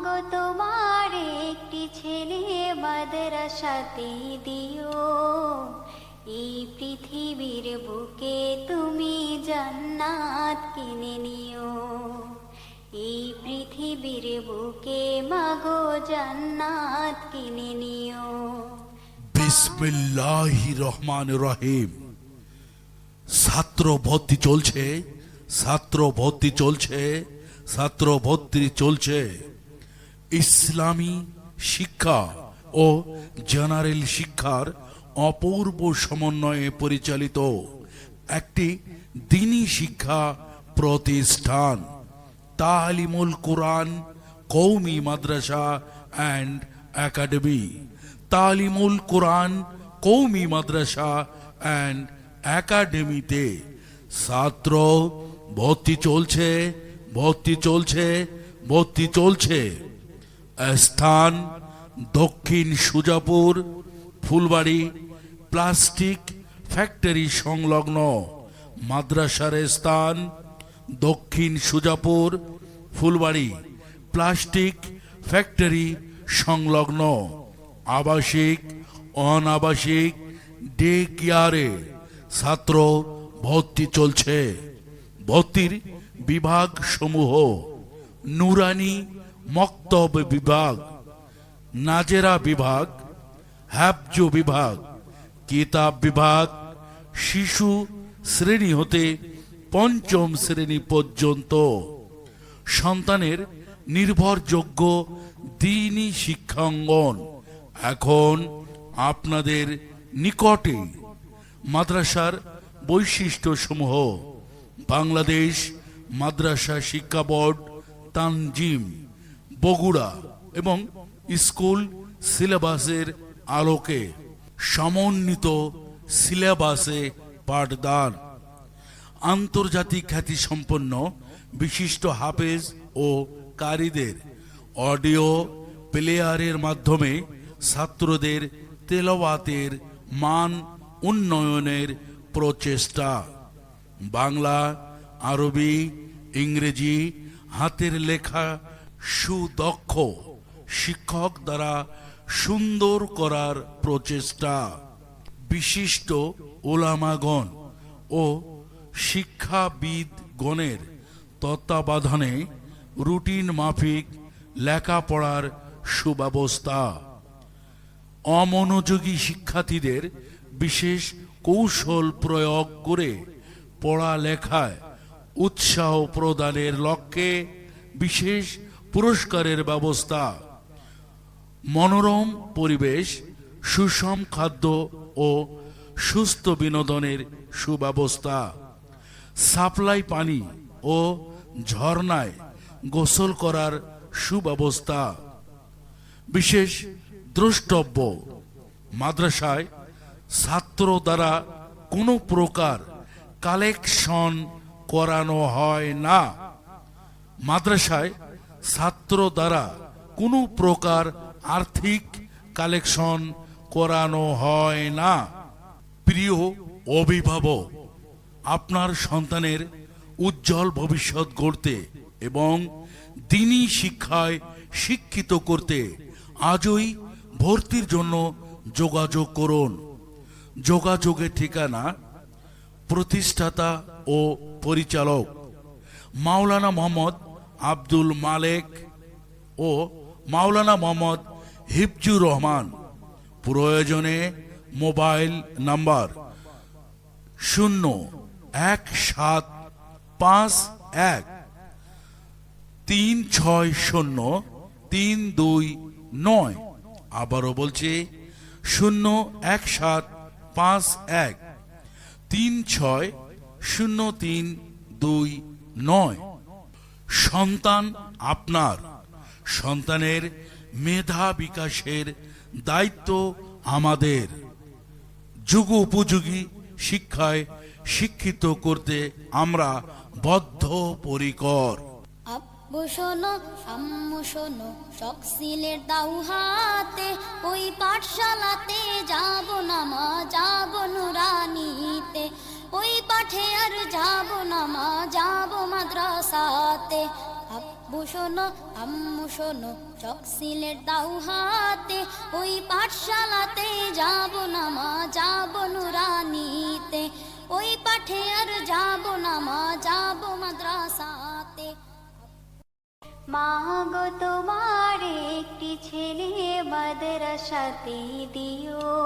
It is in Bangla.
মাগো তোমার একটি ছেলে মাদ্রাসাতে দিও, এই পৃথিবীর বুকে তুমি জান্নাত কিনে নিও, এই পৃথিবীর বুকে মাগো জান্নাত কিনে নিও। বিসমিল্লাহির রহমানির রহিম। ছাত্র ভর্তি চলছে, ছাত্র ভর্তি চলছে, ছাত্র ভর্তি চলছে। ইসলামী শিক্ষা ও জেনারেল শিক্ষার অপূর্ব সমন্বয়ে পরিচালিত একটি দ্বীনি শিক্ষা প্রতিষ্ঠান তালিমুল কুরআন কওমি মাদ্রাসা and academy. Talimul Quran Qaumi Madrasa and একাডেমিতে ছাত্র ভর্তি চলছে, ভর্তি চলছে, ভর্তি চলছে। স্থান দক্ষিণ সুজাপুর, ফুলবাড়ি প্লাস্টিক ফ্যাক্টরি সংলগ্ন। মাদ্রাসার স্থান দক্ষিণ সুজাপুর, ফুলবাড়ি প্লাস্টিক ফ্যাক্টরি সংলগ্ন। আবাসিক অনাবাসিক ডে কেয়ারে ছাত্র ভর্তি চলছে। ভর্তির বিভাগ সমূহ: নুরানি মক্তব বিভাগ, নাজেরা বিভাগ, হাফজ বিভাগ, কিতাব বিভাগ, শিশু শ্রেণী হতে পঞ্চম শ্রেণী পর্যন্ত। সন্তানের নির্ভরযোগ্য দ্বীনি শিক্ষাঙ্গন এখন আপনাদের নিকটে। মাদ্রাসার বৈশিষ্ট্যসমূহ: বাংলাদেশ মাদ্রাসা শিক্ষা বোর্ড তানজিম, বগুড়া এবং স্কুল সিলেবাসের আলোকে সমন্বিত সিলেবাসে পাঠদান। আন্তর্জাতিক খ্যাতিসম্পন্ন বিশিষ্ট হাফেজ ও কারীদের অডিও প্লেয়ারের মাধ্যমে ছাত্রদের তেলাওয়াতের মান উন্নয়নের প্রচেষ্টা। বাংলা, আরবি, ইংরেজি হাতের লেখা সুদক্ষ শিক্ষক দ্বারা সুন্দর করার প্রচেষ্টা। বিশিষ্ট ওলামাগণ ও শিক্ষাবিদগণের তত্ত্বাবধানে রুটিন মাফিক লেখাপড়ার সুব্যবস্থা। অমনোযোগী শিক্ষার্থীদের বিশেষ কৌশল প্রয়োগ করে পড়ালেখায় উৎসাহ প্রদানের লক্ষ্যে বিশেষ পুরস্কারের ব্যবস্থা। মনোরম পরিবেশ, সুষম খাদ্য ও সুস্থ বিনোদনের সুব্যবস্থা। সাপ্লাই পানি ও ঝর্ণায় গোসল করার সুব্যবস্থা। বিশেষ দ্রষ্টব্য: মাদ্রাসায় ছাত্র দ্বারা কোনো প্রকার কালেকশন করানো হয় না। মাদ্রাসায় ছাত্র দ্বারা কোনো প্রকার আর্থিক কালেকশন করানো হয় না। প্রিয় অভিভাবক, আপনার সন্তানের উজ্জ্বল ভবিষ্যৎ গড়তে এবং দ্বীনি শিক্ষায় শিক্ষিত করতে আজই ভর্তির জন্য যোগাযোগ করুন। যোগাযোগের ঠিকানা: প্রতিষ্ঠাতা ও পরিচালক মাওলানা মোহাম্মদ আব্দুল মালেক ও মাওলানা মোহাম্মদ হিফজুর রহমান। প্রয়োজনে মোবাইল নাম্বার 01751360329। আবারও বলছি 01751360329। সন্তান আপনার, সন্তানের মেধা বিকাশের দায়িত্ব আমাদের। যুগোপযোগী শিক্ষায় শিক্ষিত করতে আমরা বদ্ধপরিকর। আব্বু শোনো, আম্মু শোনো, সব সিলেট দাও হাতে, ওই পাঠশালাতে যাব না মা, যাব নুরানিতে, ওই পাঠে আর যাব না মা, যাব মাদ্রাসাতে। শোনো আম্মু শোনো চক সিলেট দাও হাতে ওই পাঠশালাতে যাব না মা যাব নুরানিতে ওই পাঠে আর যাব না মা যাব মাদ্রাসাতে মা গো তোমার একটি ছেলে মাদ্রাসাতে দিও